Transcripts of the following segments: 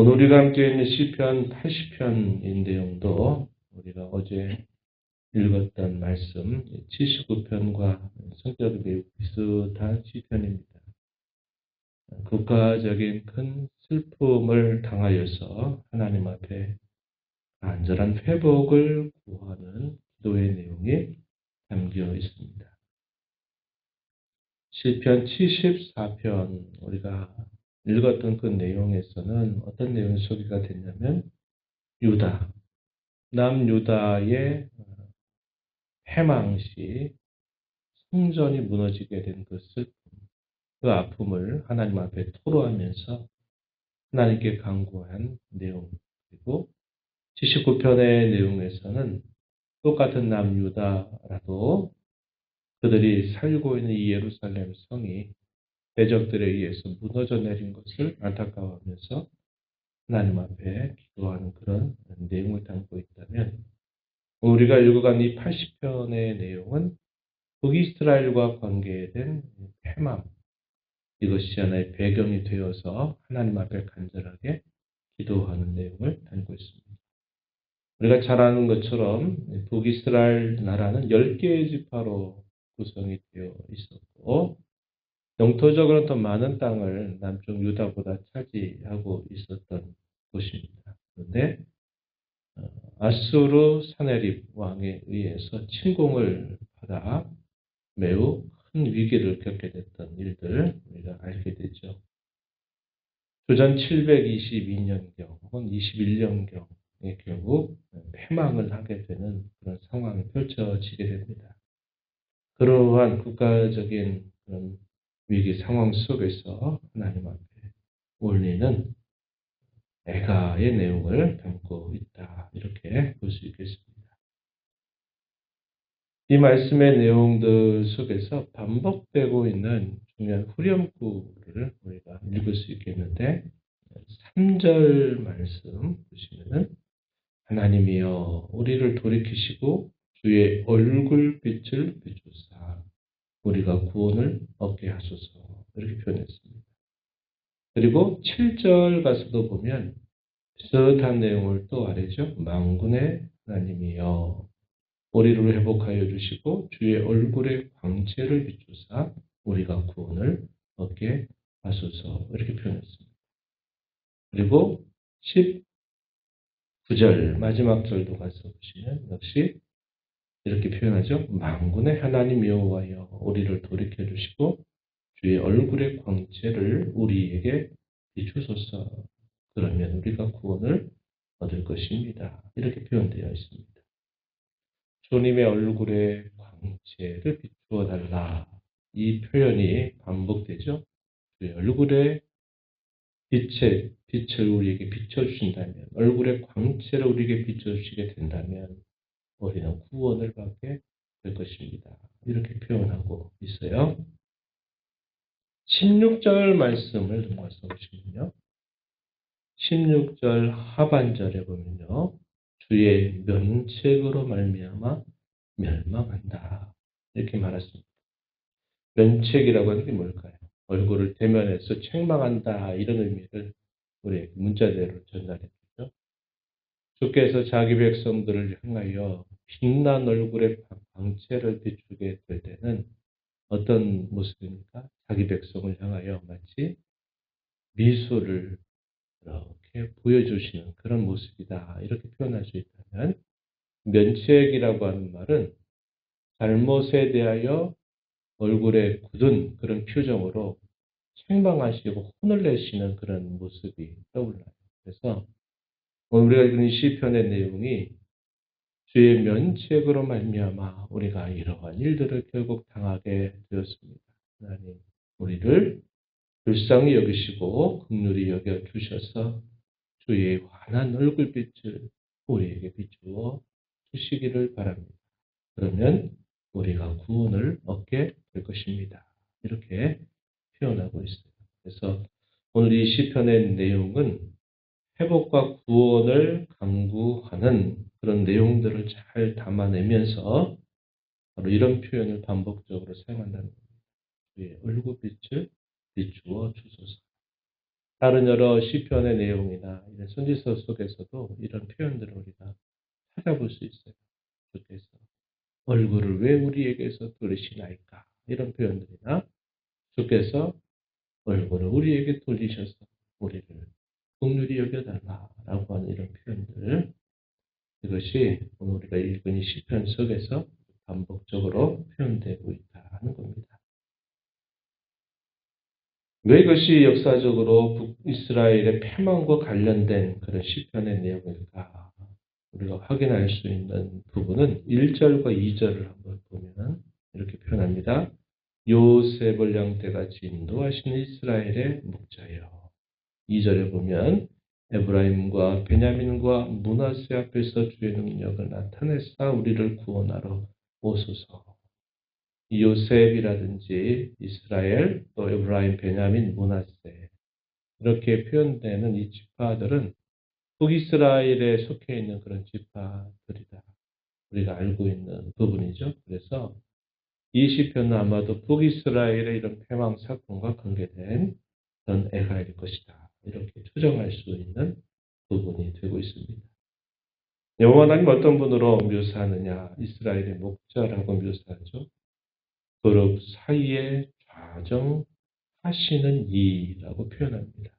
오늘 우리가 함께 있는 시편 80편인 내용도 우리가 어제 읽었던 말씀 79편과 성격이 매우 비슷한 시편입니다. 국가적인 큰 슬픔을 당하여서 하나님 앞에 간절한 회복을 구하는 기도의 내용이 담겨 있습니다. 시편 74편 우리가 읽었던 그 내용에서는 어떤 내용이 소개가 됐냐면 유다, 남유다의 패망시 성전이 무너지게 된 그 슬픔, 그 아픔을 하나님 앞에 토로하면서 하나님께 간구한 내용, 그리고 79편의 내용에서는 똑같은 남유다라도 그들이 살고 있는 이 예루살렘 성이 대적들에 의해서 무너져 내린 것을 안타까워하면서 하나님 앞에 기도하는 그런 내용을 담고 있다면, 우리가 읽어간 이 80편의 내용은 북이스라엘과 관계된 패망, 이것이 하나의 배경이 되어서 하나님 앞에 간절하게 기도하는 내용을 담고 있습니다. 우리가 잘 아는 것처럼 북이스라엘 나라는 10개의 지파로 구성이 되어 있었고, 영토적으로는 더 많은 땅을 남쪽 유다보다 차지하고 있었던 곳입니다. 그런데 아수르 사네립 왕에 의해서 침공을 받아 매우 큰 위기를 겪게 됐던 일들 우리가 알게 되죠. 주전 722년경 혹은 21년경에 결국 패망을 하게 되는 그런 상황이 펼쳐지게 됩니다. 그러한 국가적인 그런 위기 상황 속에서 하나님 앞에 올리는 애가의 내용을 담고 있다, 이렇게 볼 수 있겠습니다. 이 말씀의 내용들 속에서 반복되고 있는 중요한 후렴구를 우리가 읽을 수 있겠는데, 3절 말씀 보시면은 하나님이여 우리를 돌이키시고 주의 얼굴빛을 비추사 우리가 구원을 얻게 하소서, 이렇게 표현했습니다. 그리고 7절 가서도 보면 비슷한 내용을 또 아래죠. 만군의 하나님이여 우리를 회복하여 주시고 주의 얼굴의 광채를 비추사 우리가 구원을 얻게 하소서, 이렇게 표현했습니다. 그리고 19절 마지막 절도 가서 보시면 역시 이렇게 표현하죠. 만군의 하나님 여호와여 우리를 돌이켜 주시고 주의 얼굴의 광채를 우리에게 비추소서, 그러면 우리가 구원을 얻을 것입니다, 이렇게 표현되어 있습니다. 주님의 얼굴의 광채를 비추어 달라, 이 표현이 반복되죠. 주의 얼굴의 빛을 우리에게 비춰주신다면, 얼굴의 광채를 우리에게 비춰주시게 된다면 우리는 구원을 받게 될 것입니다, 이렇게 표현하고 있어요. 16절 말씀을 넘어가서 보시면요. 16절 하반절에 보면요. 주의 면책으로 말미암아 멸망한다, 이렇게 말했습니다. 면책이라고 하는 게 뭘까요? 얼굴을 대면해서 책망한다, 이런 의미를 우리 문자대로 전달했죠. 주께서 자기 백성들을 향하여 빛난 얼굴의 광채를 비추게 될 때는 어떤 모습입니까? 자기 백성을 향하여 마치 미소를 이렇게 보여주시는 그런 모습이다, 이렇게 표현할 수 있다면, 면책이라고 하는 말은 잘못에 대하여 얼굴에 굳은 그런 표정으로 책망하시고 혼을 내시는 그런 모습이 떠올라요. 그래서 오늘 우리가 읽은 시편의 내용이 주의 면책으로 말미암아 우리가 이러한 일들을 결국 당하게 되었습니다. 하나님 우리를 불쌍히 여기시고 긍휼히 여겨 주셔서 주의 환한 얼굴빛을 우리에게 비추어 주시기를 바랍니다. 그러면 우리가 구원을 얻게 될 것입니다, 이렇게 표현하고 있어요. 그래서 오늘 이 시편의 내용은 회복과 구원을 강구하는 그런 내용들을 잘 담아내면서 바로 이런 표현을 반복적으로 사용한다는 겁니다. 주의 얼굴빛을 비추어 주소서. 다른 여러 시편의 내용이나 이런 선지서 속에서도 이런 표현들을 우리가 찾아볼 수 있어요. 주께서 얼굴을 왜 우리에게서 돌리시나이까? 이런 표현들이나 주께서 얼굴을 우리에게 돌리셔서 우리를 긍휼히 여겨달라라고 하는 이런 표현들, 이것이 오늘 우리가 읽은 이 시편 속에서 반복적으로 표현되고 있다는 겁니다. 왜 이것이 역사적으로 북이스라엘의 패망과 관련된 그런 시편의 내용일까? 우리가 확인할 수 있는 부분은 1절과 2절을 한번 보면 이렇게 표현합니다. 요셉을 양떼같이 인도하시는 이스라엘의 목자여. 2절에 보면 에브라임과 베냐민과 므낫세 앞에서 주의 능력을 나타내사 우리를 구원하러 오소서. 요셉이라든지 이스라엘, 또 에브라임, 베냐민, 므낫세 이렇게 표현되는 이 지파들은 북이스라엘에 속해 있는 그런 지파들이다. 우리가 알고 있는 부분이죠. 그래서 이 시편은 아마도 북이스라엘의 이런 패망 사건과 관계된 그런 애가일 것이다. 이렇게 추정할 수 있는 부분이 되고 있습니다. 여호와 하나님 어떤 분으로 묘사하느냐? 이스라엘의 목자라고 묘사하죠. 그룹 사이에 좌정하시는 이라고 표현합니다.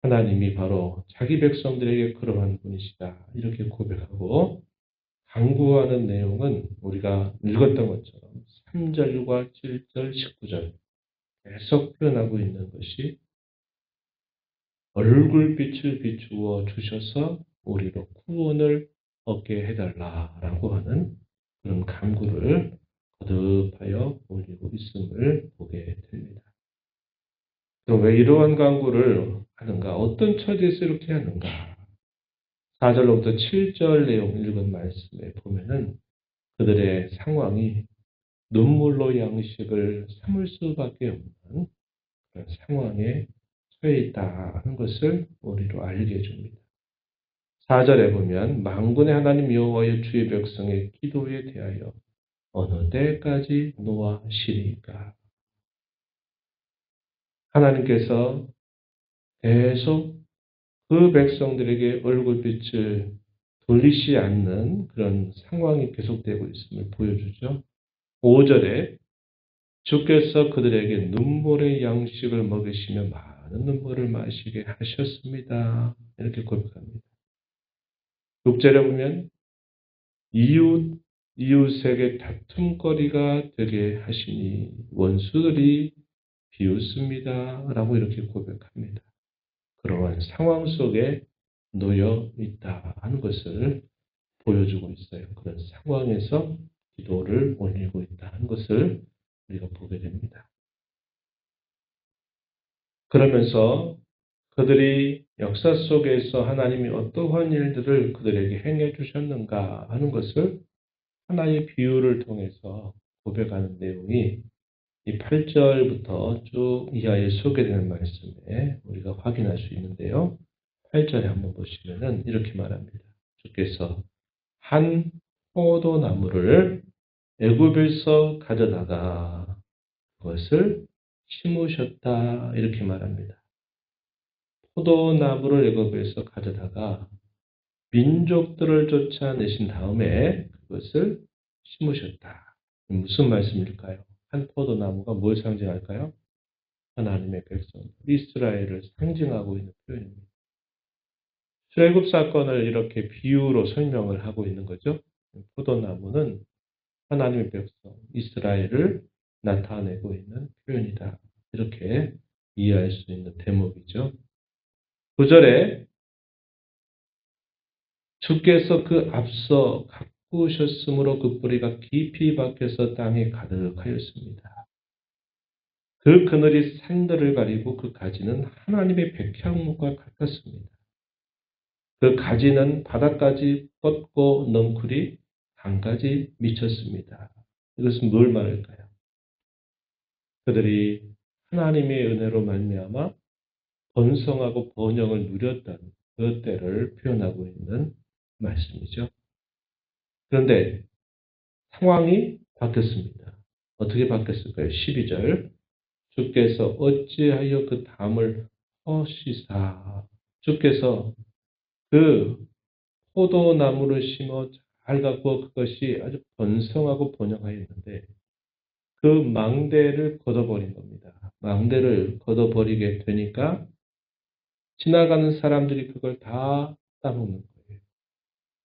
하나님이 바로 자기 백성들에게 그러한 분이시다. 이렇게 고백하고 강구하는 내용은 우리가 읽었던 것처럼 3절과 7절, 19절 계속 표현하고 있는 것이 얼굴빛을 비추어 주셔서 우리로 구원을 얻게 해달라라고 하는 그런 간구를 거듭하여 올리고 있음을 보게 됩니다. 그럼 왜 이러한 간구를 하는가? 어떤 처지에서 이렇게 하는가? 4절로부터 7절 내용 읽은 말씀에 보면은 그들의 상황이 눈물로 양식을 삼을 수밖에 없는 그런 상황에 처해 있다 하는 것을 우리로 알게 해줍니다. 4절에 보면 만군의 하나님 여호와의 주의 백성의 기도에 대하여 어느 때까지 노하시리까? 하나님께서 계속 그 백성들에게 얼굴빛을 돌리지 않는 그런 상황이 계속되고 있음을 보여주죠. 5절에 주께서 그들에게 눈물의 양식을 먹이시며 많은 눈물을 마시게 하셨습니다. 이렇게 고백합니다. 6절에 보면 이웃에게 다툼거리가 되게 하시니 원수들이 비웃습니다. 라고 이렇게 고백합니다. 그러한 상황 속에 놓여 있다 하는 것을 보여주고 있어요. 그런 상황에서 기도를 올리고 있다 하는 것을 우리가 보게 됩니다. 그러면서 그들이 역사 속에서 하나님이 어떠한 일들을 그들에게 행해 주셨는가 하는 것을 하나의 비유를 통해서 고백하는 내용이 이 8절부터 쭉 이하에 소개되는 말씀에 우리가 확인할 수 있는데요. 8절에 한번 보시면은 이렇게 말합니다. 주께서 한 포도나무를 애굽에서 가져다가 그것을 심으셨다 이렇게 말합니다. 포도나무를 애굽에서 가져다가 민족들을 쫓아내신 다음에 그것을 심으셨다. 무슨 말씀일까요? 한 포도나무가 뭘 상징할까요? 하나님의 백성, 이스라엘을 상징하고 있는 표현입니다. 출애굽 사건을 이렇게 비유로 설명을 하고 있는 거죠. 포도나무는 하나님의 백성, 이스라엘을 나타내고 있는 표현이다. 이렇게 이해할 수 있는 대목이죠. 9절에 주께서 그 앞서 가꾸셨으므로 그 뿌리가 깊이 박혀서 땅에 가득하였습니다. 그 그늘이 산들을 가리고 그 가지는 하나님의 백향목과 같았습니다. 그 가지는 바닥까지 뻗고 넝쿨이 강까지 미쳤습니다. 이것은 뭘 말할까요? 그들이 하나님의 은혜로 말미암아 번성하고 번영을 누렸던 그 때를 표현하고 있는 말씀이죠. 그런데 상황이 바뀌었습니다. 어떻게 바뀌었을까요? 12절 주께서 어찌하여 그 담을 허시사. 주께서 그 포도나무를 심어 잘 가꾸어 그것이 아주 번성하고 번영하였는데 그 망대를 걷어버린 겁니다. 망대를 걷어버리게 되니까 지나가는 사람들이 그걸 다 따먹는 거예요.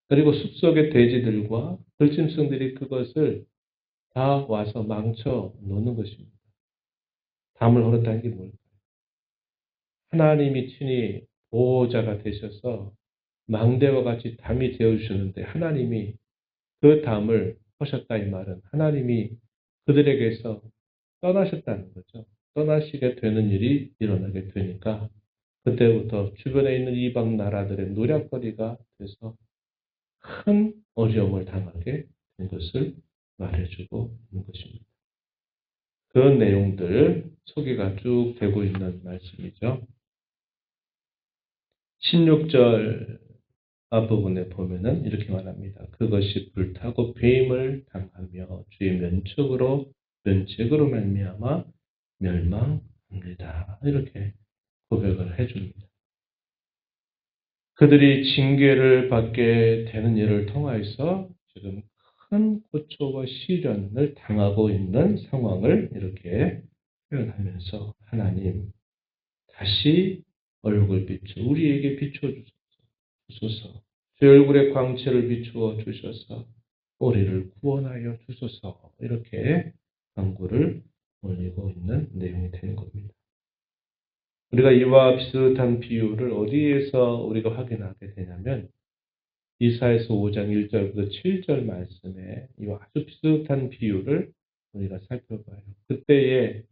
그리고 숲속의 돼지들과 들짐승들이 그것을 다 와서 망쳐 놓는 것입니다. 담을 걸었다는 게 뭘까요? 하나님이 친히 보호자가 되셔서 망대와 같이 담이 되어주셨는데 하나님이 그 담을 허셨다 이 말은 하나님이 그들에게서 떠나셨다는 거죠. 떠나시게 되는 일이 일어나게 되니까 그때부터 주변에 있는 이방 나라들의 노략거리가 돼서 큰 어려움을 당하게 된 것을 말해주고 있는 것입니다. 그 내용들 소개가 쭉 되고 있는 말씀이죠. 16절 앞부분에 보면은 이렇게 말합니다. 그것이 불타고 배임을 당하며 주의 면책으로 말미암아 멸망합니다. 이렇게 고백을 해줍니다. 그들이 징계를 받게 되는 일을 통하여서 지금 큰 고초와 시련을 당하고 있는 상황을 이렇게 표현하면서 하나님 다시 얼굴빛을 우리에게 비춰주소서. 주 얼굴의 광채를 비추어 주셔서 우리를 구원하여 주소서. 이렇게 간구를 올리고 있는 내용이 되는 겁니다. 우리가 이와 비슷한 비유를 어디에서 우리가 확인하게 되냐면 이사야서 5장 1절부터 7절 말씀에 이와 아주 비슷한 비유를 우리가 살펴봐요. 그때의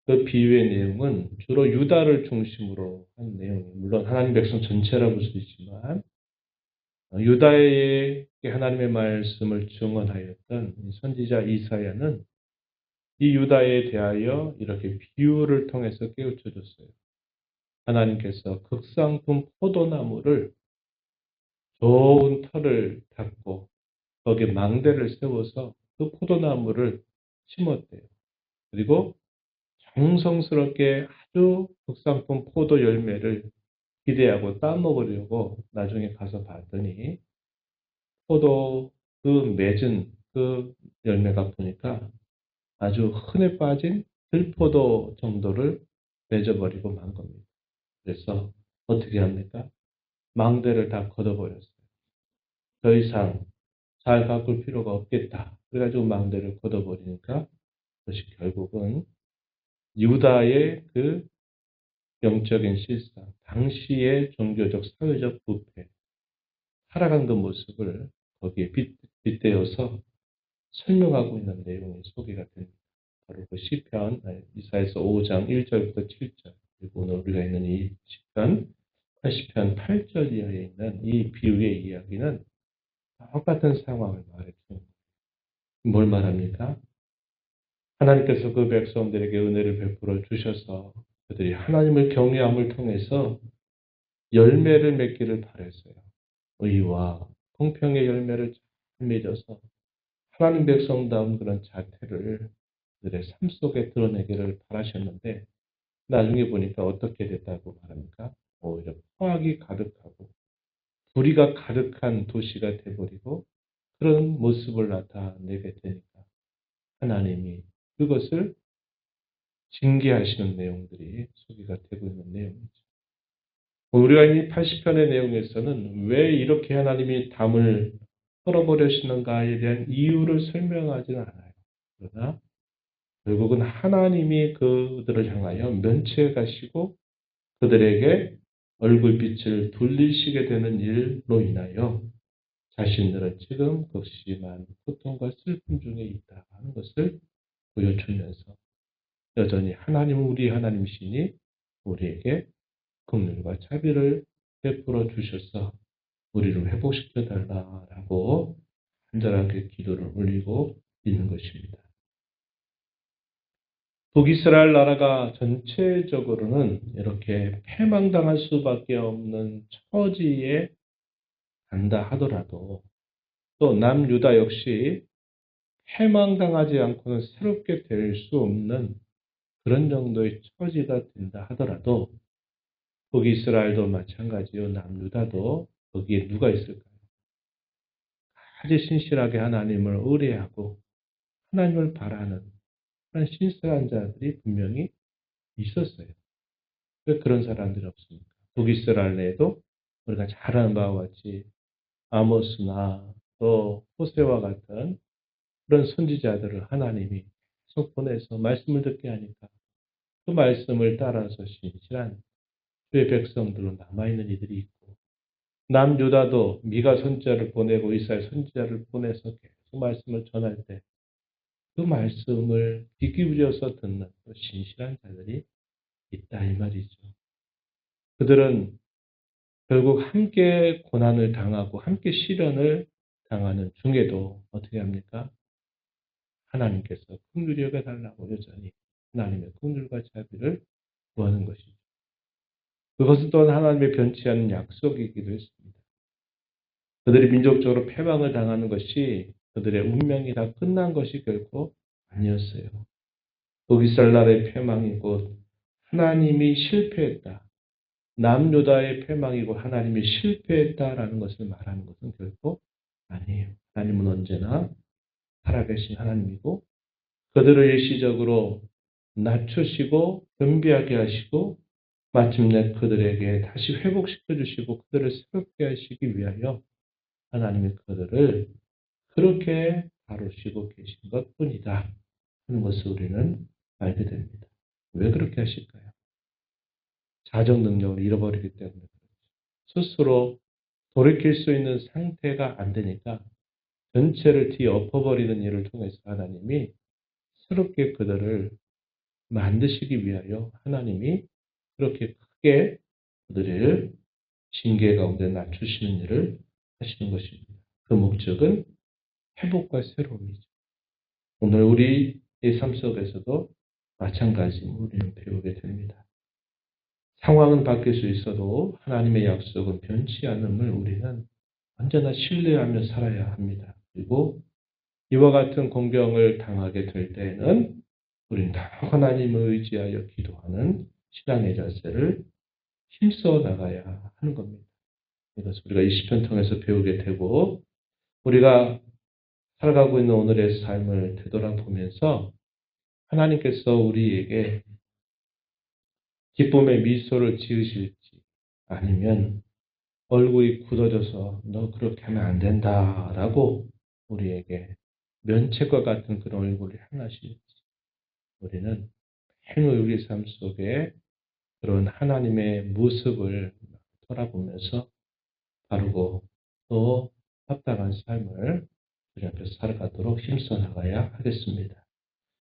그 비유의 내용은 주로 유다를 중심으로 한 내용이에요. 물론 하나님 백성 전체라고 볼 수 있지만 유다에게 하나님의 말씀을 증언하였던 선지자 이사야는 이 유다에 대하여 이렇게 비유를 통해서 깨우쳐줬어요. 하나님께서 극상품 포도나무를 좋은 터를 닦고 거기에 망대를 세워서 그 포도나무를 심었대요. 그리고 정성스럽게 아주 극상품 포도 열매를 기대하고 따먹으려고 나중에 가서 봤더니 포도 그 맺은 그 열매가 보니까 아주 흔해 빠진 들포도 정도를 맺어버리고 만 겁니다. 그래서 어떻게 합니까? 망대를 다 걷어버렸어요. 더 이상 잘 가꿀 필요가 없겠다. 그래가지고 망대를 걷어버리니까 그것이 결국은 유다의 그 영적인 실상, 당시의 종교적, 사회적 부패, 살아간 그 모습을 거기에 빗대어서 설명하고 있는 내용이 소개가 됩니다. 바로 그 시편, 이사야서 5장 1절부터 7절, 그리고 오늘 우리가 있는 이 시편 80편 8절 이하에 있는 이 비유의 이야기는 똑같은 상황을 말해줍니다. 뭘 말합니까? 하나님께서 그 백성들에게 은혜를 베풀어 주셔서 그들이 하나님을 경외함을 통해서 열매를 맺기를 바랬어요. 의와 공평의 열매를 잘 맺어서 하나님 백성다운 그런 자태를 그들의 삶 속에 드러내기를 바라셨는데 나중에 보니까 어떻게 됐다고 말합니까? 오히려 포악이 가득하고 불의가 가득한 도시가 돼버리고 그런 모습을 나타내게 되니까 하나님이 그것을 징계하시는 내용들이 소개가 되고 있는 내용이죠. 우리가 이 80편의 내용에서는 왜 이렇게 하나님이 담을 털어버리시는가에 대한 이유를 설명하지는 않아요. 그러나 결국은 하나님이 그들을 향하여 면책하시고 그들에게 얼굴빛을 돌리시게 되는 일로 인하여 자신들은 지금 극심한 고통과 슬픔 중에 있다 하는 것을 보여주면서 여전히 하나님은 우리 하나님이시니 우리에게 긍휼과 자비를 베풀어 주셔서 우리를 회복시켜 달라라고 간절하게 기도를 올리고 있는 것입니다. 북이스라엘 나라가 전체적으로는 이렇게 패망당할 수밖에 없는 처지에 간다 하더라도 또 남유다 역시 패망당하지 않고는 새롭게 될 수 없는 그런 정도의 처지가 된다 하더라도 북이스라엘도 마찬가지요. 남유다도 거기에 누가 있을까요? 아주 신실하게 하나님을 의뢰하고 하나님을 바라는 그런 신실한 자들이 분명히 있었어요. 왜 그런 사람들이 없습니까? 북이스라엘 내에도 우리가 잘 아는 바와 같이 아모스나 또 호세와 같은 그런 선지자들을 하나님이 계속 보내서 말씀을 듣게 하니까 그 말씀을 따라서 신실한 주의 백성들로 남아있는 이들이 있고, 남유다도 미가 선지자를 보내고 이사야 선지자를 보내서 계속 말씀을 전할 때 그 말씀을 귀 기울여서 듣는 또 신실한 자들이 있다 이 말이죠. 그들은 결국 함께 고난을 당하고 함께 시련을 당하는 중에도 어떻게 합니까? 하나님께서 긍휼히 여겨달라고 여전히 하나님의 긍휼과 자비를 구하는 것이죠. 그것은 또한 하나님의 변치 않는 약속이기도 했습니다. 그들이 민족적으로 패망을 당하는 것이 그들의 운명이 다 끝난 것이 결코 아니었어요. 북이스라엘 나라의 패망이고 하나님이 실패했다. 남유다의 패망이고 하나님이 실패했다라는 것을 말하는 것은 결코 아니에요. 하나님은 언제나 살아계신 하나님이고 그들을 일시적으로 낮추시고 겸비하게 하시고 마침내 그들에게 다시 회복시켜 주시고 그들을 새롭게 하시기 위하여 하나님이 그들을 그렇게 다루시고 계신 것뿐이다 하는 것을 우리는 알게 됩니다. 왜 그렇게 하실까요? 자정 능력을 잃어버리기 때문에 스스로 돌이킬 수 있는 상태가 안 되니까 전체를 뒤엎어버리는 일을 통해서 하나님이 새롭게 그들을 만드시기 위하여 하나님이 그렇게 크게 그들을 징계 가운데 낮추시는 일을 하시는 것입니다. 그 목적은 회복과 새로움이죠. 오늘 우리의 삶 속에서도 마찬가지로 우리는 배우게 됩니다. 상황은 바뀔 수 있어도 하나님의 약속은 변치 않음을 우리는 언제나 신뢰하며 살아야 합니다. 그리고 이와 같은 공경을 당하게 될 때에는 우리는 다 하나님을 의지하여 기도하는 신앙의 자세를 힘써 나가야 하는 겁니다. 이것을 우리가 이 시편 통해서 배우게 되고 우리가 살아가고 있는 오늘의 삶을 되돌아보면서 하나님께서 우리에게 기쁨의 미소를 지으실지 아니면 얼굴이 굳어져서 너 그렇게 하면 안 된다라고 우리에게 면책과 같은 그런 얼굴을 향하실지 우리는 행의 우리 삶 속에 그런 하나님의 모습을 돌아보면서 바르고 또 합당한 삶을 우리 앞에서 살아가도록 힘써 나가야 하겠습니다.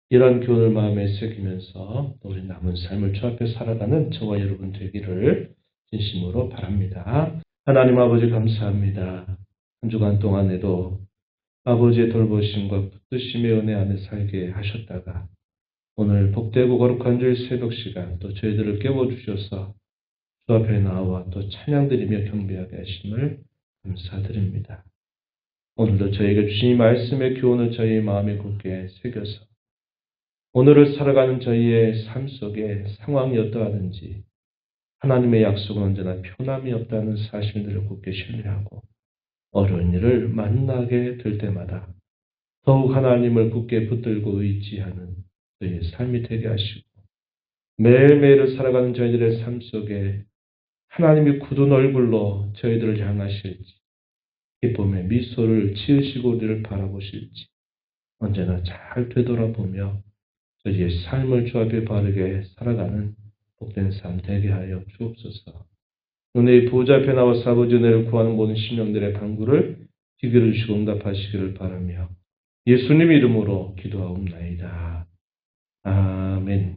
이런 교훈을 마음에 새기면서 우리 남은 삶을 주 앞에 살아가는 저와 여러분 되기를 진심으로 바랍니다. 하나님 아버지 감사합니다. 한 주간 동안에도 아버지의 돌보심과 붙드심의 은혜 안에 살게 하셨다가 오늘 복되고 거룩한 주일 새벽 시간 또 저희들을 깨워주셔서 주 앞에 나와 또 찬양드리며 경배하게 하심을 감사드립니다. 오늘도 저희에게 주신 이 말씀의 교훈을 저희 마음에 굳게 새겨서 오늘을 살아가는 저희의 삶 속에 상황이 어떠하든지 하나님의 약속은 언제나 편함이 없다는 사실들을 굳게 신뢰하고 어려운 일을 만나게 될 때마다 더욱 하나님을 굳게 붙들고 의지하는 저희의 삶이 되게 하시고 매일매일을 살아가는 저희들의 삶 속에 하나님이 굳은 얼굴로 저희들을 향하실지 기쁨의 미소를 지으시고 우리를 바라보실지 언제나 잘 되돌아보며 저희의 삶을 주 앞에 바르게 살아가는 복된 삶 되게 하여 주옵소서. 은혜의 보좌 앞에 나와서 아버지 은혜를 구하는 모든 심령들의 간구를 기회를 주시고 응답하시기를 바라며 예수님 이름으로 기도하옵나이다. 아멘.